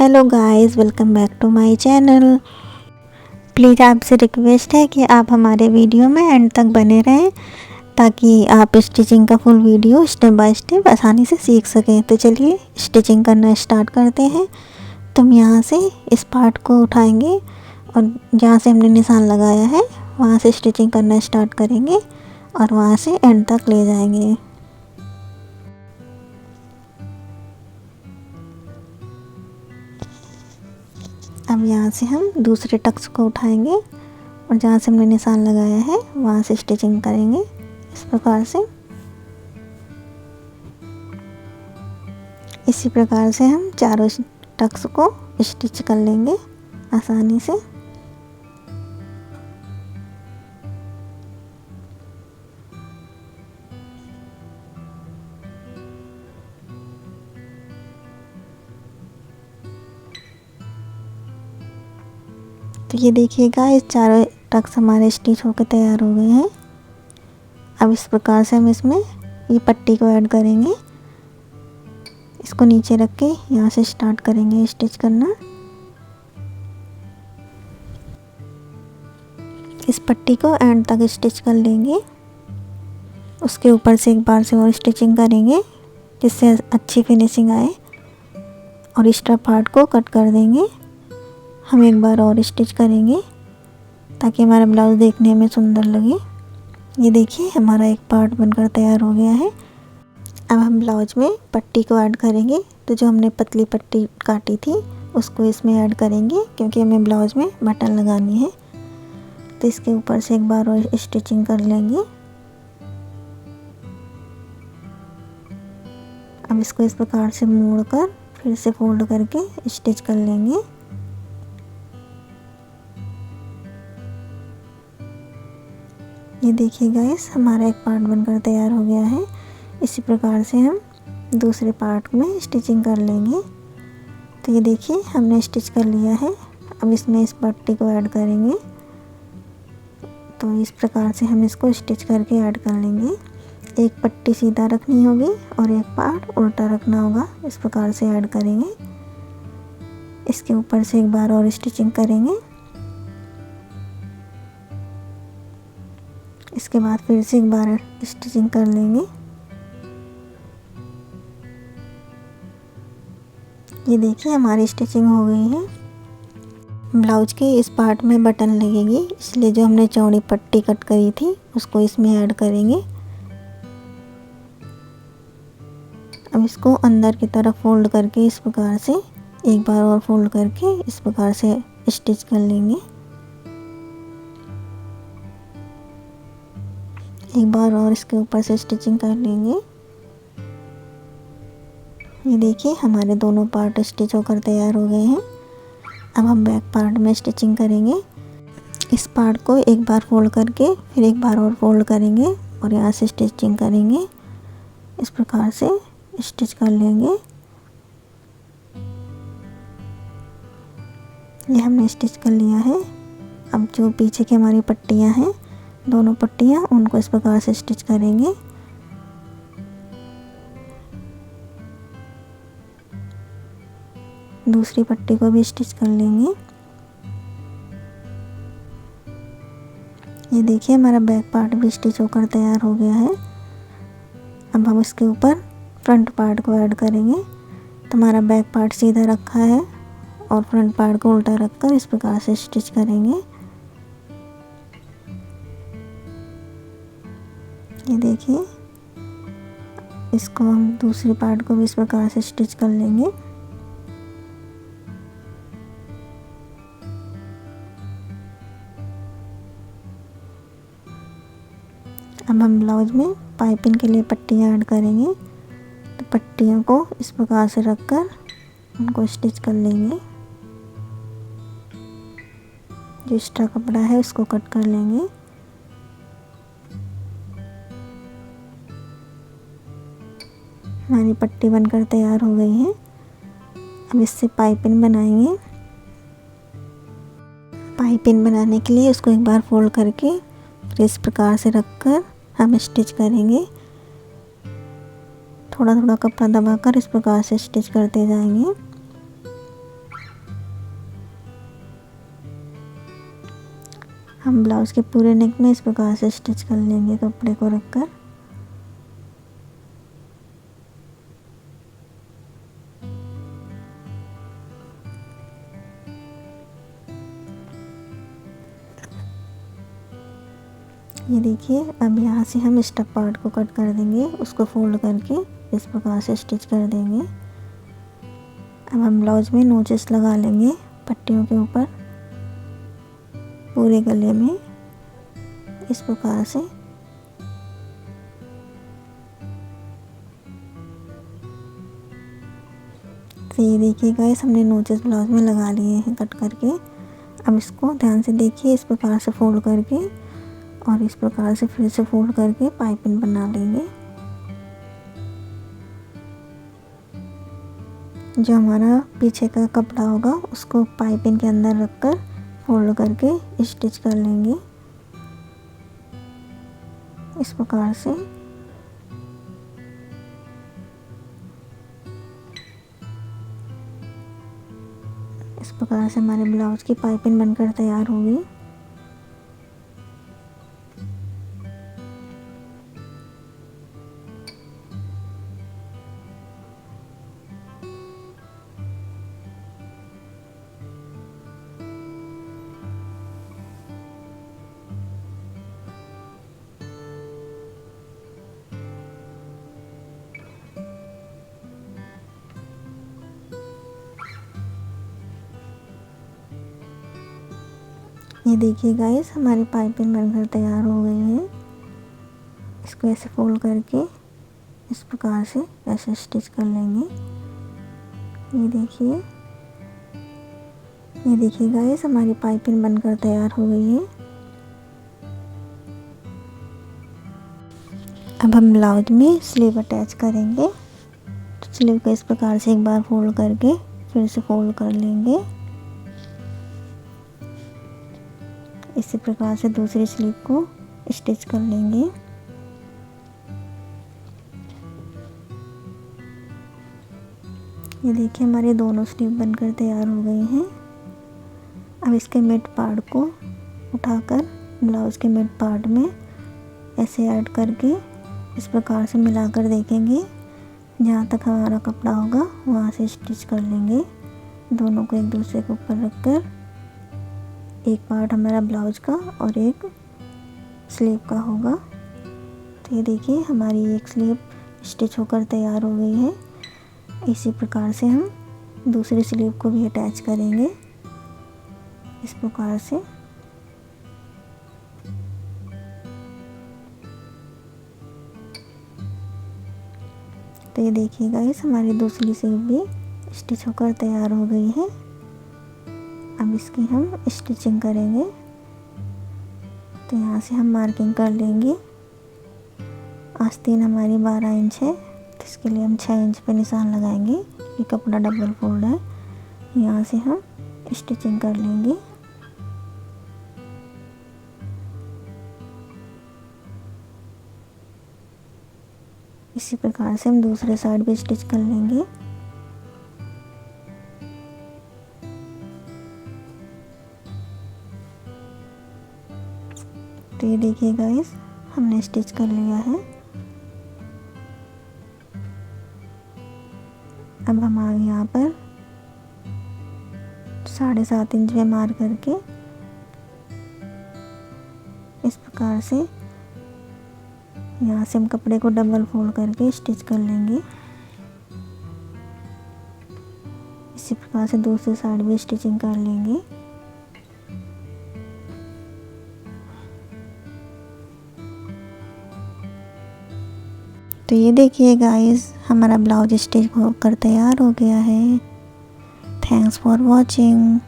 Hello guys, welcome back to my channel. Please आपसे request है कि आप हमारे वीडियो में एंड तक बने रहें ताकि आप स्टिचिंग का full video step by step आसानी से सीख सकें। तो चलिए स्टिचिंग करना स्टार्ट करते हैं। तो हम यहाँ से इस पार्ट को उठाएंगे और जहाँ से हमने निशान लगाया है वहाँ से स्टिचिंग करना स्टार्ट करेंगे और वहाँ से एंड तक ले जाएंगे। अब यहाँ से हम दूसरे टक्स को उठाएंगे और जहाँ से हमने निशान लगाया है वहाँ से स्टिचिंग करेंगे इस प्रकार से। इसी प्रकार से हम चारों टक्स को स्टिच कर लेंगे आसानी से। तो ये देखिएगा, इस चारों टक्स हमारे स्टिच होकर तैयार हो गए हैं। अब इस प्रकार से हम इसमें ये पट्टी को ऐड करेंगे। इसको नीचे रख के यहाँ से स्टार्ट करेंगे स्टिच करना। इस पट्टी को एंड तक स्टिच कर लेंगे। उसके ऊपर से एक बार से और स्टिचिंग करेंगे जिससे अच्छी फिनिशिंग आए और एक्स्ट्रा पार्ट को कट कर देंगे। हम एक बार और स्टिच करेंगे ताकि हमारा ब्लाउज़ देखने में सुंदर लगे। ये देखिए, हमारा एक पार्ट बनकर तैयार हो गया है। अब हम ब्लाउज में पट्टी को ऐड करेंगे। तो जो हमने पतली पट्टी काटी थी उसको इसमें ऐड करेंगे क्योंकि हमें ब्लाउज में बटन लगानी है। तो इसके ऊपर से एक बार और स्टिचिंग कर लेंगे। अब इसको इस प्रकार से मोड़कर फिर से फोल्ड करके स्टिच कर लेंगे। ये देखिए गाइस, हमारा एक पार्ट बनकर तैयार हो गया है। इसी प्रकार से हम दूसरे पार्ट में स्टिचिंग कर लेंगे। तो ये देखिए, हमने स्टिच कर लिया है। अब इसमें इस पट्टी को ऐड करेंगे। तो इस प्रकार से हम इसको स्टिच करके ऐड कर लेंगे। एक पट्टी सीधा रखनी होगी और एक पार्ट उल्टा रखना होगा। इस प्रकार से ऐड करेंगे। इसके ऊपर से एक बार और स्टिचिंग करेंगे। इसके बाद फिर से एक बार स्टिचिंग कर लेंगे। ये देखिए, हमारी स्टिचिंग हो गई है। ब्लाउज के इस पार्ट में बटन लगेगी, इसलिए जो हमने चौड़ी पट्टी कट करी थी उसको इसमें ऐड करेंगे। अब इसको अंदर की तरफ फोल्ड करके इस प्रकार से एक बार और फोल्ड करके इस प्रकार से स्टिच कर लेंगे। एक बार और इसके ऊपर से स्टिचिंग कर लेंगे। ये देखिए, हमारे दोनों पार्ट स्टिच होकर तैयार हो गए हैं। अब हम बैक पार्ट में स्टिचिंग करेंगे। इस पार्ट को एक बार फोल्ड करके फिर एक बार और फोल्ड करेंगे और यहाँ से स्टिचिंग करेंगे। इस प्रकार से स्टिच कर लेंगे। ये हमने स्टिच कर लिया है। अब जो पीछे की हमारी पट्टियाँ हैं, दोनों पट्टियाँ, उनको इस प्रकार से स्टिच करेंगे। दूसरी पट्टी को भी स्टिच कर लेंगे। ये देखिए, हमारा बैक पार्ट भी स्टिच होकर तैयार हो गया है। अब हम इसके ऊपर फ्रंट पार्ट को ऐड करेंगे। तो हमारा बैक पार्ट सीधा रखा है और फ्रंट पार्ट को उल्टा रखकर इस प्रकार से स्टिच करेंगे। ये देखिए, इसको हम दूसरी पार्ट को भी इस प्रकार से स्टिच कर लेंगे। अब हम ब्लाउज में पाइपिंग के लिए पट्टियाँ ऐड करेंगे। तो पट्टियों को इस प्रकार से रखकर उनको स्टिच कर लेंगे। जो एक्स्ट्रा कपड़ा है उसको कट कर लेंगे। हमारी पट्टी बनकर तैयार हो गई है। अब इससे पाइपिंग बनाएंगे। पाइपिंग बनाने के लिए उसको एक बार फोल्ड करके फिर इस प्रकार से रखकर हम स्टिच करेंगे। थोड़ा थोड़ा कपड़ा दबाकर इस प्रकार से स्टिच करते जाएंगे। हम ब्लाउज़ के पूरे नेक में इस प्रकार से स्टिच कर लेंगे कपड़े को रखकर। ये देखिए, अब यहाँ से हम स्टफ पार्ट को कट कर देंगे, उसको फोल्ड करके इस प्रकार से स्टिच कर देंगे। अब हम ब्लाउज में नोचेस लगा लेंगे पट्टियों के ऊपर पूरे गले में इस प्रकार से। तो ये देखिए गाइस, हमने नोचेस ब्लाउज में लगा लिए हैं कट करके। अब इसको ध्यान से देखिए, इस प्रकार से फोल्ड करके और इस प्रकार से फिर से फोल्ड करके पाइपिंग बना लेंगे। जो हमारा पीछे का कपड़ा होगा उसको पाइपिंग के अंदर रखकर फोल्ड करके स्टिच कर लेंगे इस प्रकार से। इस प्रकार से हमारे ब्लाउज की पाइपिंग बनकर तैयार होगी। ये देखिए गाइस, हमारी पाइपिंग बनकर तैयार हो गई है। इसको ऐसे फोल्ड करके इस प्रकार से ऐसे स्टिच कर लेंगे। ये देखिए गाइस, हमारी पाइपिंग बनकर तैयार हो गई है। अब हम ब्लाउज में स्लीव अटैच करेंगे। तो स्लीव को इस प्रकार से एक बार फोल्ड करके फिर से फोल्ड कर लेंगे। इसी प्रकार से दूसरी स्लीव को स्टिच कर लेंगे। ये देखिए, हमारे दोनों स्लीव बनकर तैयार हो गई हैं। अब इसके मिड पार्ट को उठाकर ब्लाउज़ के मिड पार्ट में ऐसे ऐड करके इस प्रकार से मिलाकर देखेंगे। जहाँ तक हमारा कपड़ा होगा वहाँ से स्टिच कर लेंगे। दोनों को एक दूसरे के ऊपर रखकर, एक पार्ट हमारा ब्लाउज का और एक स्लीव का होगा। तो ये देखिए, हमारी एक स्लीव स्टिच होकर तैयार हो गई है। इसी प्रकार से हम दूसरी स्लीव को भी अटैच करेंगे इस प्रकार से। तो ये देखिए गाइस, हमारी दूसरी स्लीव भी स्टिच होकर तैयार हो गई है। अब इसकी हम स्टिचिंग करेंगे। तो यहाँ से हम मार्किंग कर लेंगे। आस्तीन हमारी 12 इंच है, तो इसके लिए हम 6 इंच पे निशान लगाएंगे। ये कपड़ा डबल फोल्ड है, यहाँ से हम स्टिचिंग कर लेंगे। इसी प्रकार से हम दूसरे साइड भी स्टिच कर लेंगे। तो ये देखिए गाइस, हमने स्टिच कर लिया है। अब हम आगे यहाँ पर 7.5 इंच में मार करके इस प्रकार से यहाँ से हम कपड़े को डबल फोल्ड करके स्टिच कर लेंगे। इसी प्रकार से दूसरी साइड भी स्टिचिंग कर लेंगे। तो ये देखिए गाइस, हमारा ब्लाउज स्टिच होकर तैयार हो गया है। Thanks for watching.